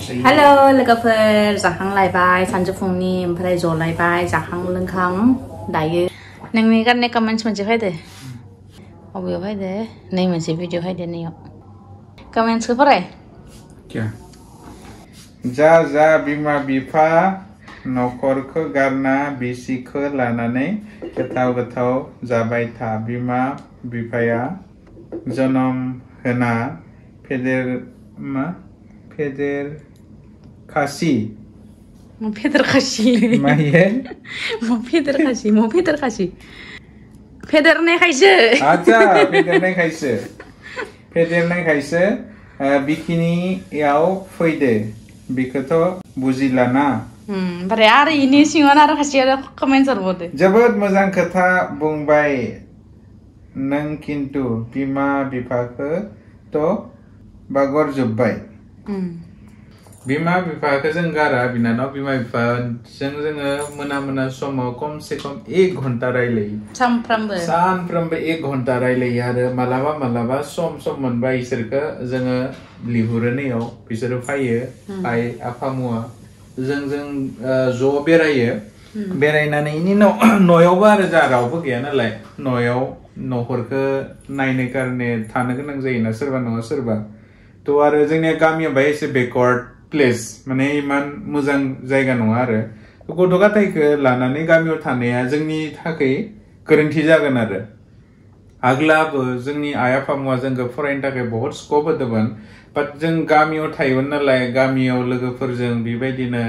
Hello, लोगोफोर जाखांलायबाय सानजौफुंनि ओमफ्राय जलायबाय जाखां लोंखां दायो नोंनि गाननाय कमेन्ट्स मोनसे फैदो अबेयाव फैदो नै मोनसे भिडिअ फैदो नैयाव कमेन्ट्सखौ फराय जा बिमा बिफा नखरखौ गारना बिसिखौ लानानै गोथाव जाबाय था बिमा बिफाया जोनोम होना फेदेर खासि फेदेरनायखायसो बिखिनियाव फैदो बिखौथ' बुजिलाना ओमफ्राय आरो इनि सिङाव आरो खासिया कमेन्ट्स हरबावदो जोबोद मोजां खोथा बुंबाय नों किन्तु बिमा बिफाखौथ' बावगारजोब्बाय बिमा बिफाखौ जों गारा बिनानाव बिमा बिफाजों जोङो मोना समाव खमसे खम 1 घन्टा रायलायो सानफ्रोमबो 1 घन्टा रायलायो आरो मालाबा सम मोनबा इसोरखौ जोङो लिहुरो नैयाव बिसोरो फैयो आइ आफामुआ जों ज' बेरायो बेरायनानै इनि न'यावबो आरो जा रावबो गैया नालाय न'याव न'खरखौ नायनो कारने थानो गोनां जायोना सोरबा नङा सोरबा तो आरो जोंनिया गामिया बाय एसे बेकवार्ड प्लेस माने इमान मोजां जायगा नङा आरो गथ' गथायखौ लानानै गामियाव थानाया जोंनि थाखाय गोरोन्थि जागोन आरो आगलाबो जोंनि आइ आफामुआ जोंखौ फरायनो थाखाय बहुत स्कप होदोंमोन बाट जों गामियाव थायोमोन नालाय गामियाव लोगोफोरजों बेबायदिनो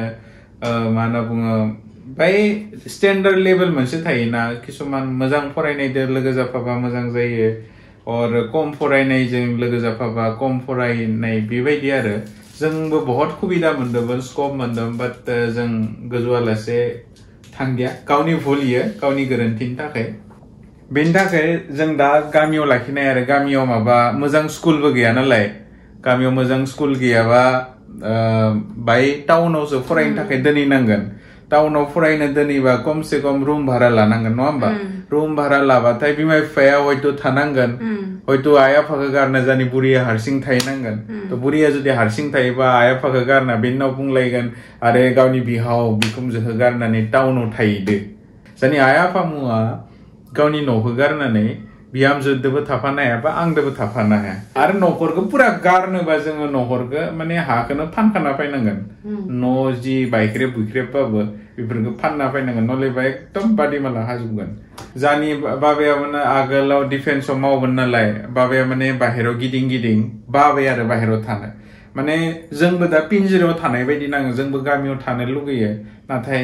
मा होनना बुङो बाय स्टेन्डार्ड लेभेल मोनसे थायोना किसुमान मोजां फरायनायजों लोगो जाफाबा मोजां जायो और कम फरायनायजों लोगो जाफाबा कम फरायनाय बेबायदि आरो जोंबो बहुत सुबिदा मोनदोंमोन स्कप मोनदों बाट जों गोजौआलासे थांदिया गावनि भुल इयो गावनि गोरोन्थिनि थाखाय बेनि थाखाय जों दा गामियाव लाखिनाय आरो गामियाव माबा मोजां स्कुलबो गैया नालाय गामियाव मोजां स्कुल गैयाबा बाय टाउनावसो फरायनो थाखाय दोनहैनांगोन टाउनाव फरायनो दोनहैबा खमसे खम रुम भारा लानांगोन नङा होमबा रुम भारा लाबाथाय बिमा बिफाया हयथ' थानांगोन हयथ' आइ आफाखौ गारना जानि बुरिया हारसिं थाहैनांगोन थ' बुरिया जुदि हारसिं थायोबा आइ आफाखौ गारना बेनि उनाव बुंलायगोन आरो गावनि बिहाव बिखुनजोखौ गारनानै टाउनाव थाहैदो जानि आइ आफामुआ गावनि न'खौ गारनानै बिहामजोदोबो थाफानो हाया बा आंदोबो थाफानो हाया आरो न'खरखौ पुरा गारनोबा जोङो न'खरखौ माने हाखौनो फानखाना फैनांगोन न' जि बायख्रेब बुख्रेबबाबो बेफोरखौ फानना फैनांगोन नलेबा एकदम बादिमाला हाजोबगोन जानि बाबाया माने आगोलाव डिफेन्सआव मावगोन नालाय बाबाया माने बाहेराव गिदिं बाबाय आरो बाहेराव थानो माने जोंबो दा पिन्जिरायाव थानाय बायदि नाङो जोंबो गामियाव थानो लुगैयो नाथाय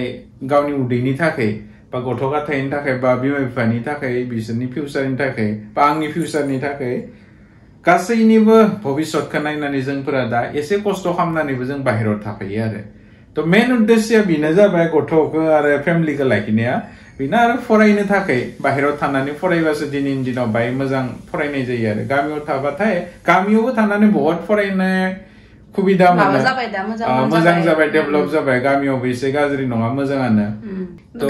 गावनि उदैनि थाखाय बा गथ' गथायनि थाखाय बा बिमा बिफानि थाखाय बिसोरनि फिउचारनि थाखाय बा आंनि फिउचारनि थाखाय गासैनिबो भबिष्यतखौ नायनानै जोंफोरा दा एसे खस्थ' खालामनानैबो जों बाहेराव थाफायो आरो थ' मेन उद्देश्यआ बेनो जाबाय गथ'खौ आरो फेमिलिखौ लाखिनाया बेनो आरो फरायनो थाखाय बाहेराव थानानै फरायबासो दिनैनि दिनाव बाय मोजां फरायनाय जायो आरो गामियाव थाबाथाय गामियावबो थानानै बहुत फरायनाय सुबिदा मोनो मोजां जाबाय डेभेलप जाबाय गामियावबो एसे गाज्रि नङा मोजाङानो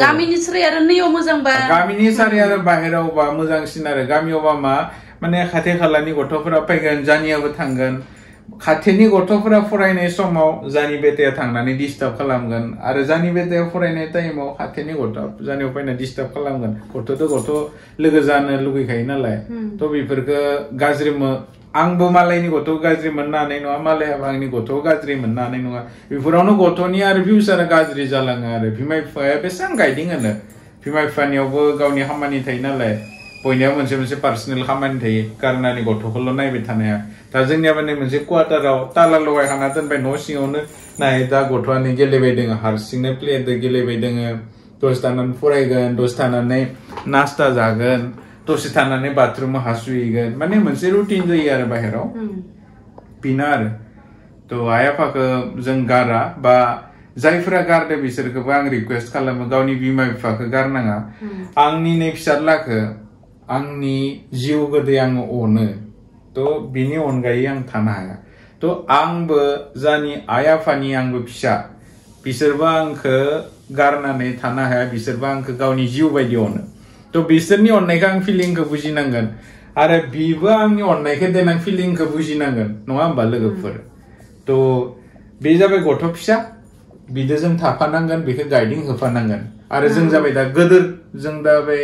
गामिनि सारि आरो नैयाव मोजांबा गामिनि सारि आरो बाहेरावबा मोजांसिन आरो गामियावबा मा माने खाथि खालानि गथ'फोरा फैगोन जानियाबो थांगोन खाथिनि गथ'फोरा फरायनाय समाव जानि बेटाया थांनानै डिस्टार्ब खालामगोन आरो जानि बेटाया फरायनाय टाइमाव खाथिनि गथ' जानियाव फैना डिस्टार्ब खालामगोन गथ'जों गथ' लोगो जानो लुगैखायो नालाय थ' बेफोरखो गाज्रि आंबो मालायनि गथ' गाज्रि मोननो हानाय नङा मालायाबो आंनि गथ' गाज्रि मोननो हानाय नङा बेफोरावनो गथ'नि आरो फिउचारा गाज्रि जालाङो आरो बिमा बिफाया बेसेबां गाइदिं होनो बिमा बिफानियावबो गावनि खामानि थायो नालाय बयनियाबो मोनसे पार्सनेल खामानि थायो गारनानै गथ'खौल' नायबाय थानाया दा जोंनिया माने मोनसे क्वार्टाराव ताला लगायखाना दोनबाय न' सिङावनो नाय दा गथ'आनो गेलेबाय दोङो हारसिंनो प्लेदो गेलेबाय दोङो दसे थानानै फरायगोन दसे थानानै नास्ता जागोन दसे थानानै बाथरुमाव हासुहैगोन माने मोनसे रुटिन जायो आरो बाहेराव बेनो आरो थ' आइ आफाखौ जों गारा बा जायफोरा गारदो बिसोरखौबो आं रिकुवेस्ट खालामो गावनि बिमा बिफाखौ गारनाङा आंनि नै फिसाज्लाखौ आंनि जिउ गोदै आङो अनो थ' बिनि अनगायै आं थानो हाया थ' आंबो जानि आइ आफानि आंबो फिसा बिसोरबो आंखौ गारनानै थानो हाया बिसोरबो आंखौ गावनि जिउ बायदि अनो थ' बिसोरनि अननायखौ आं फिलिंखौ बुजिनांगोन आरो बिबो आंनि अननायखौ देनां फिलिंखौ बुजिनांगोन नङा होमबा लोगोफोर थ' बे जाबाय गथ' फिसा बिदो जों थाफानांगोन बेखौ गाइडिं होफानांगोन आरो जों जाबाय दा गोदोर जों दा बे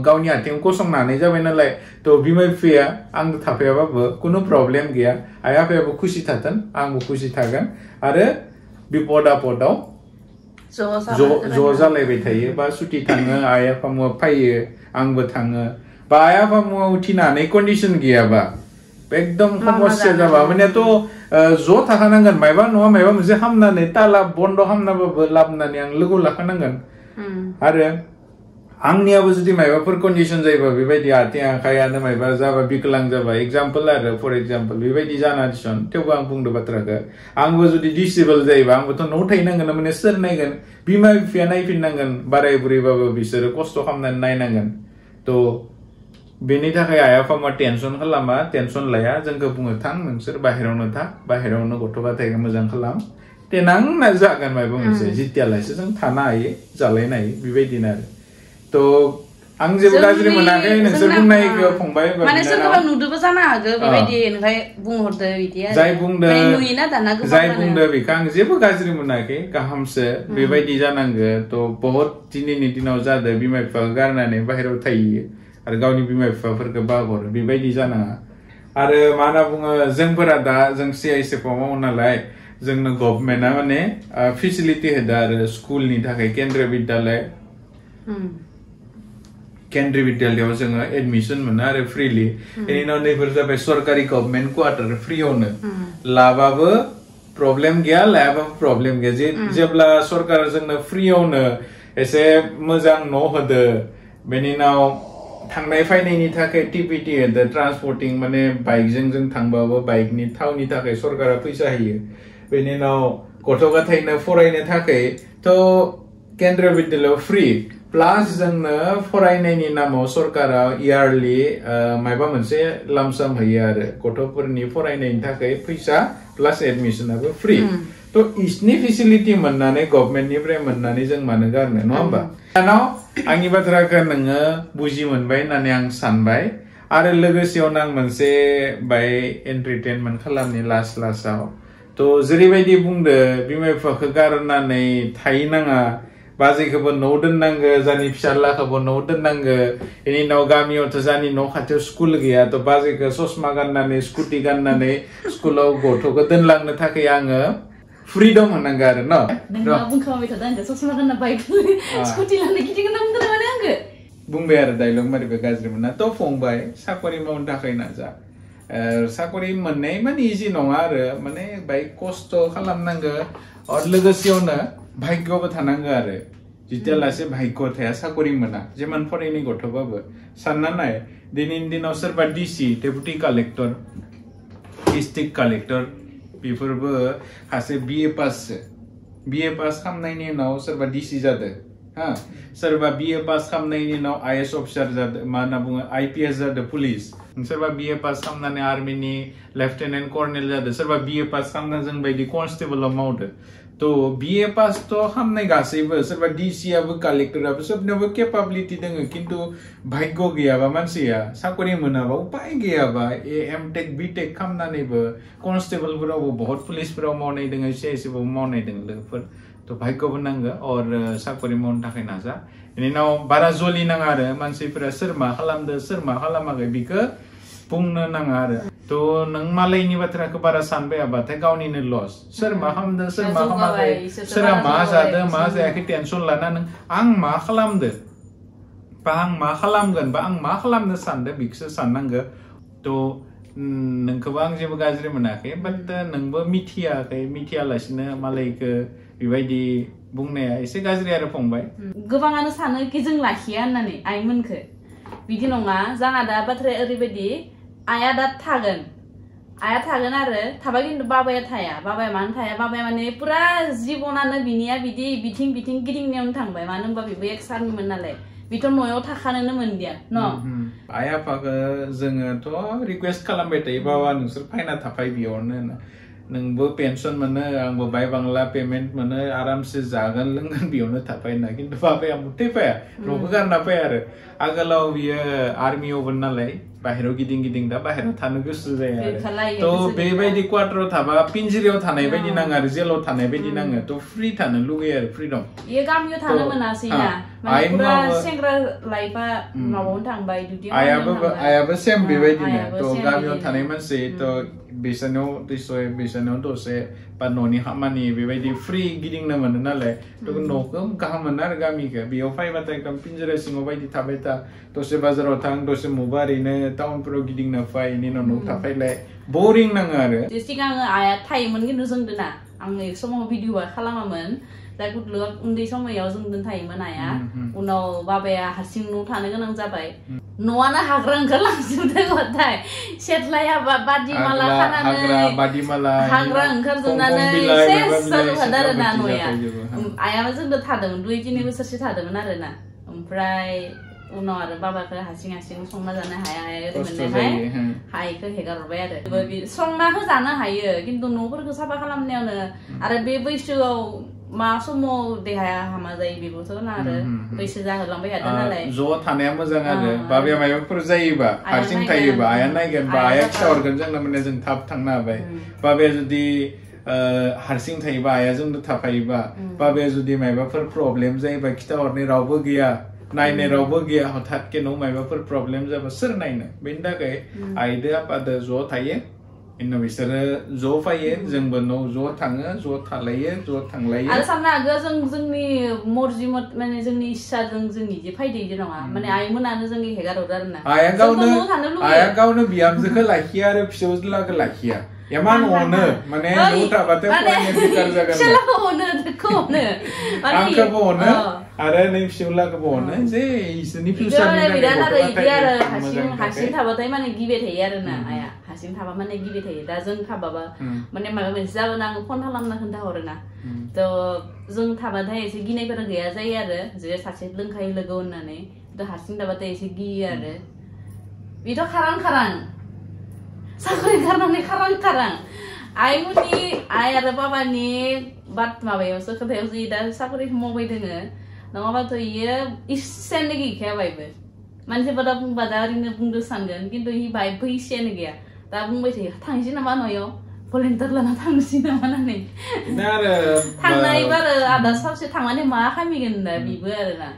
गावनि आथिं गसंनानै जाबाय नालाय थ' बिमा बिफाया आंबो थाफायाबाबो खुनु प्रब्लेम गैया आइ आफायाबो खुसि थाथों आंबो खुसि थागोन आरो बिपद आफदाव ज' जालायबाय थायो बा सुटि थाङो आइ आफा फैयो आंबो थाङो बा आइ आफा उथिनानै कन्डिसन गैयाबा एकदम समस्या जाबा मानेथ' ज' थाखानांगोन मायबा नङा मायबा मोनसे खालामनानै ताला बन्द खालामनाबाबो लाबोनानै आं लोगो लाखानांगोन आरो आंनियाबो जुदि मायबाफोर कन्डिसन जायोबा बेबायदि आथिं आखायानो मायबा जाबा बिकलां जाबा एग्जाम्पल आरो फर एग्जाम्पल बेबायदि जाना दिसन थेवबो आं बुंदो बाथ्राखौ आंबो जुदि डिसेबल जायोबा आंबोथ' न'आव थाहैनांगोन माने सोर नायगोन बिमा बिफाया नायफिननांगोन बाराय बुरैबाबो बिसोरो खस्थ' खालामनानै नायनांगोन थ' बेनि थाखाय आइ आफा टेनसन खालामा टेनसन लाया जोंखौ बुङो थां नोंसोर बाहेरावनो था बाहेरावनो गथ' गथायखौ मोजां खालाम देनां जागोन मायबा मोनसे जितियालासे जों थानो हायो जालायनो हायो बेबायदिनो आरो थ' आं जेबो गाज्रि मोनाखै नोंसोर बुंनायखौ फंबाय माने सोरखौबा नुदोबो जानो हागौ बेबायदि ओमफ्राय बुंहरदो बिदि आरो जाय बुंदो नुयोना दाना जाय बुंदो बेखौ आं जेबो गाज्रि मोनाखै गाहामसो बेबायदि जानांगो थ' बहुत दिनैनि दिनाव जादों बिमा बिफाखौ गारनानै बाहेरायाव थायो आरो गावनि बिमा बिफाफोरखौ बाहरो बेबायदि जानाङा आरो मा होनना बुङो जोंफोरा दा जों CISF आव मावो नालाय जोंनो गभर्नमेन्टआ माने फेसिलिटि होदो आरो स्कुलनि थाखाय केन्द्रीय बिद्यालयाव जोङो एडमिसन मोनो आरो फ्रिलि बेनि उनाव नैफोर जाबाय सरकारि गभर्नमेन्ट क्वार्टार फ्रियावनो लाबाबो प्रब्लेम गैया लायाबाबो प्रब्लेम गैया जेब्ला सरकारा जोंनो फ्रियावनो एसे मोजां न' होदो बेनि उनाव थांनाय फैनायनि थाखाय टिपिटि होदो ट्रान्सपर्टिं माने बाइकजों जों थांबाबो बाइकनि थावनि थाखाय सरकारा फैसा होयो बेनि उनाव गथ' गथायनो फरायनो थाखाय थ' केन्द्रीय बिद्यालयाव फ्रि प्लास जोंनो फरायनायनि नामाव सरकारा इयारलि मायबा मोनसे लामसाम होयो आरो गथ'फोरनि फरायनायनि थाखाय फैसा प्लास एडमिसनाबो फ्रि थ' इसनि फेसिलिटि मोननानै गभर्नमेन्टनिफ्राय मोननानै जों मानो गारनो नङा होमबा दानाव आंनि बाथ्राखौ नोङो बुजि मोनबाय होननानै आं सानबाय आरो लोगोसेयावनो आं मोनसे बाय एन्टारटेनमेन्ट खालामनि लास्टाव थ' जेरैबायदि बुंदो बिमा बिफाखौ गारनानै थाहैनाङा बाजैखौबो न'आव दोननांगो जानि फिसाज्लाखौबो न'आव दोननांगो बेनि उनाव गामियावथ' जानि न' खाथियाव स्कुल गैया थ' बाजैखौ ससमा गाननानै स्कुटि गाननानै स्कुलाव गथ'खौ दोनलांनो थाखाय आङो फ्रिडम होनांगौ आरो नोंथाङा बुंखाबाय थादों आंखौ ससमा गानना बाइक स्कुटि लाना गिदिंना बुंदों माने आंखौ बुंबाय आरो डायलग मारिबा गाज्रि मोना थ' फंबाय साकरि मावनो थाखाय नाजा साकरि मोननाय माने इजि नङा आरो माने बाय खस्थ' खालामनांगो आरो लोगोसेयावनो भाग्यबो थानांगो आरो जितियालासे भाग्य थाया साकरि मोना जेमान फरायनाय गथ'बाबो सानना नाय दिनैनि दिनाव सोरबा DC deputy collector district collector बेफोरबो सासे BA पास खालामनायनि उनाव सोरबा डिसि जादों हा सोरबा BA पास खालामनायनि उनाव IS अफिसार जादों मा होनना बुङो IPS जादों पुलिस सोरबा BA पास खालामनानै आर्मिनि लेफ्टिनेन्ट कर्नेल जादों सोरबा BA पास खालामनानै जों बायदि कनस्टेबलाव मावदो थ' BA पास थ' खालामनाय गासैबो सोरबा डिसियाबो कालेक्टराबो सबनियावबो केपाबिलिटि दङ खिन्थु भाग्य गैयाबा मानसिया साकरि मोनाबा उपाय गैयाबा MTech BTech खालामनानैबो कनस्टेबलफोरावबो बहुत पुलिसफोराव मावनाय दङ CISF आव मावनाय दङ लोगोफोर थ' भाग्यबो नांगो और साकरि मावनो थाखाय नाजा बेनि उनाव बारा जलि नाङा आरो मानसिफोरा सोर मा खालामदो सोर मा खालामाखै बेखौ बुंनो नाङा आरो थ' नों मालायनि बाथ्राखौ बारा सानबायाबाथाय गावनिनो लस सोर मा खालामदो सोर मा खालामाखै सोरहा मा जादों मा जायाखै टेनसन लाना नों आं मा खालामदो बा आं मा खालामगोन बा आं मा खालामनो सानदों बेखौसो साननांगो थ' नोंखौबो आं जेबो गाज्रि मोनाखै बाट नोंबो मिथियालासिनो मालायखौ बेबायदि बुंनाया एसे गाज्रि आरो फंबाय गोबाङानो सानो कि जों लाखिया होननानै आइमोनखौ बिदि नङा जोंहा दा बाथ्राया ओरैबायदि आइया दा थागोन आरो थाबा खिन्थु बाबाया थाया बाबाया मानो थाया बाबाया माने पुरा जिबनानो बिनिया बिदि बिथिं गिदिंनायावनो थांबाय मानो होनबा बेबो एक्सारनिमोन नालाय बेथ' न'आव थाखानोनो मोनदिया न' आइ आफाखौ जोङोथ' रिकुवेस्ट खालामबाय थायो बाबा नोंसोर फायना थाफाय बेयावनो नोंबो पेन्सन मोनो आंबो बाय बांला पेमेन्ट मोनो आरामसे जागोन लोंगोन बेयावनो थाफाय होनना खिन्थु बाबाया मुथै फाया न'खौ गारना फाया आरो आगोलाव बियो आर्मियावमोन नालाय बाहेराव गिदिं दा बाहेराव थानो गोसो जाया आरो थ' बेबायदि क्वार्टाराव थाबा पिनजिरायाव थानाय बायदि नाङो आरो जेलाव थानाय बायदि नाङो थ' फ्रि थानो लुगैयो आरो फ्रिदम इयो गामियाव थानो मोनासै ना माने पुरा सेंग्रा लाइफआ माबायावनो थांबाय डिउटियाव आयाबो सेम बेबायदिनो थ' गामियाव थानाय मानसि थ' बिसोरनाव दसे बा न'नि खामानि बेबायदि फ्रि गिदिंनो मोनो नालाय थ' न'खौ गाहाम मोनो आरो गामिखौ बेयाव फैबाथाय एकदम पिनजिरा सिङाव बायदि थाबाय था दसे बाजाराव थां दसे मबा ओरैनो टाउनफोराव गिदिंना फै इनि उनाव न'आव थाफैलाय बरिं नाङो आरो सिगां आया थायोमोन खिन्थु जोंदो ना आं एक समाव भिडिअ खालामामोन दा गुदलुआ उन्दै समायाव जोंदो थायोमोन आया उनाव बाबाया हारसिं न' थानो गोनां जाबाय न'आनो हाग्रा ओंखारलांजोबदों गथाय सेटलाया बादिमाला खानानै हाग्रा ओंखारजोबनानै सेस जाजोबखादों आरो ना न'या आयाबो जोंदो थादोंमोन 2-3 बोसोरसो थादोंमोन आरो ना ओमफ्राय उनाव आरो बाबाखौ हारसिं संना जानो हाया ओरै मोननायहाय हायखौ हेगारहरबाय आरो संनाखौ जानो हायो खिन्थु न'फोरखौ साफा खालामनायावनो आरो बे बैसोआव मा समाव देहाया हामा जायो बेबोथ' ना आरो बैसो जाहोलांबाय थादों नालाय ज' थानाया मोजां आरो बाबाया माबाफोर जायोबा हारसिं थायोबा आया नायगोन बा आया खिथाहरगोन जोंनो माने जों थाब थांनो हाबाय बाबाया जुदि हारसिं थायोबा आया जोंनो थाफायोबा बाबाया जुदि माबाफोर प्रब्लेम जायोबा खिथाहरनाय रावबो गैया नायनाय रावबो गैया हठातके न'आव माबाफोर प्रब्लेम जाबा सोर नायनो बेनि थाखाय आइदो आफादो ज' थायो इनो बिसोरो ज' फैयो जोंबो न' ज' थाङो ज' थालायो ज' थांलायो आरो साननो हागौ जों जोंनि मर्जि माने जोंनि इच्छाजों जों इदि फैदो इदि नङा माने आइमोनानो जोंनि हेगारहरो आरो ना आया गावनो बिहामजोखौ लाखिया आरो फिसौज्लाखौ लाखिया एमान अनो माने न' थाबाथाय फरायनो बेकार जागोन आंखौबो अनो आरो नै फिसौलाखौबो अनो जे इसोरनि फिउचारनि हारसिं थाबाथाय माने गिबाय थायो आरो ना आया हारसिं थाबा माने गिबाय थायो दा जों थाबाबा माने माबा मोनसे जागोन आं फन खालामना खोन्थाहरो ना थ' जों थाबाथाय एसे गिनायफोरा गैया जायो आरो जे सासे लोंखायो लोगो होननानै थ' हारसिं थाबाथाय एसे गियो आरो बेथ' खारां साख्रि गारनानै खारां आइमोननि आइ आरो बाबानि बात माबायावसो खोथायावसो दा साख्रि मावबाय दोङो नङाबाथ' इयो इसेयानो गैखाया बायबो मानसिफोरा बुंबा दा ओरैनो बुंदो सानगोन खिन्थु इ बायबो इसेयानो गैया दा बुंबाय थायो थांसै नामा न'याव भलेन्टियार लाना थांसै नामा होननानै थांनायबो आरो आदा सावसे थांनानै मा खामिगोन दा बेबो आरो ना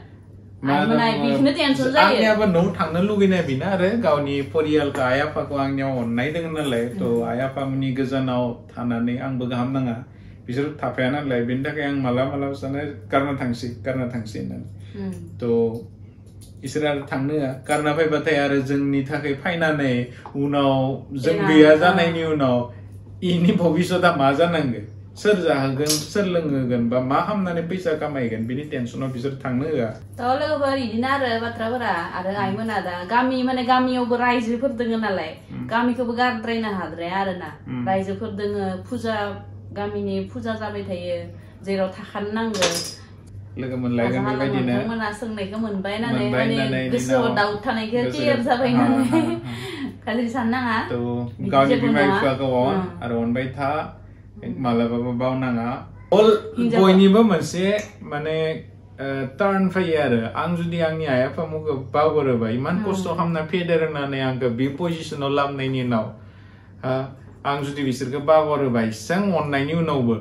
आंनियाबो न'आव थांनो लुगैनाय बेनो आरो गावनि परियालखौ आइ आफाखौ आंनियाव अननाय दङ नालाय थ' आइ आफामोननि गोजानाव थानानै आंबो गाहाम नाङा बिसोर थाफाया नालाय बेनि थाखाय आं मालाबा सानो गारना थांसै होननानै थ' इसोर आरो थांनो होआ गारना फैबाथाय आरो जोंनि थाखाय फैनानै उनाव जों गैया जानायनि उनाव इनि भबिष्यता मा जानांगोन सोर जाहोगोन सोर लोंहोगोन बा मा खालामनानै फैसा खामायगोन बिनि टेनसनाव बिसोर थांनो होआ थ' लोगोफोर इदिनो आरो बाथ्राफोरा आरो आइमोना दा गामि माने गामियावबो रायजोफोर दोङो नालाय गामिखौबो गारद्रायनो हाद्राया आरो ना रायजोफोर दोङो फुजा गामिनि फुजा जाबाय थायो जेराव थाखानो नांगो लोगो मोनलायगोन बेबायदिनो नोंथांमोना सोंनायखौ मोनबाय नालाय माने गोसोआव दाउट थानायखौ क्लियार जाबाय नालाय गाज्रि साननाङा थ' गावनि बिमा बिफाखौ अन आरो अनबाय था मालाबाबो बावनाङा बयनिबो मोनसे माने टार्न फैयो आरो आं जुदि आंनि आइ आफामोनखौ बावगारोबा इमान खस्थ' खालामना फेदेरनानै आंखौ बे पजिसनाव लाबोनायनि उनाव आं जुदि बिसोरखौ बावगारोबा इसां अननायनि उनावबो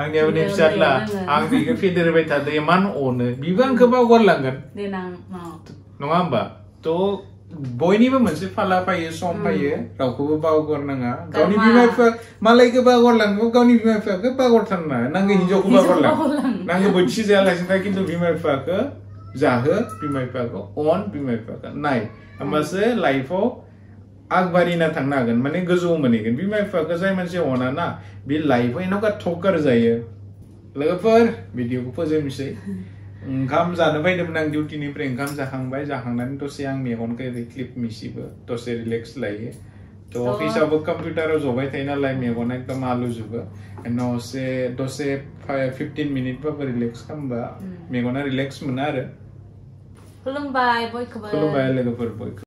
आंनियाबो नै फिसाज्ला आं बेखौ फेदेरबाय थादों इमान अनो बिबो आंखौ बावगारलांगोन नङा होमबा थ' बयनिबो मोनसे फाला फैयो सम फैयो रावखौबो बावगारनाङा गावनि बिमा बिफा मालायखौ बावगारलांबो गावनि बिमा बिफाखौ बावगारथारनाङा नांगौ हिनजावखौ बावगारलां नांगौ बोथिसे जायालासिनो खिन्थु बिमा बिफाखौ जाहो बिमा बिफाखौ अन बिमा बिफाखौ नाय होमबासो लाइफआव आगबारिना थांनो हागोन माने गोजौआव मोनहैगोन बिमा बिफाखौ जाय मानसि अना ना बे लाइफआव एन'का थकार जायो लोगोफोर भिडिअखौ फोजोबनोसै ओंखाम जानो फैदोंमोन आं डिउटिनिफ्राय ओंखाम जाखांनानै दसे आं मेगनखौ ओरै क्लिप मिसिबो दसे रिलेक्स लायो थ' अफिसावबो कम्पिउटाराव जबाय थायो नालाय मेगना एकदम आलुजोबो दसे 15 मिनिटबाबो रिलेक्स खालामबा मेगना रिलेक्स मोनो आरो खुलुमबाय बयखौबो खुलुमबाय लोगोफोर बयखौबो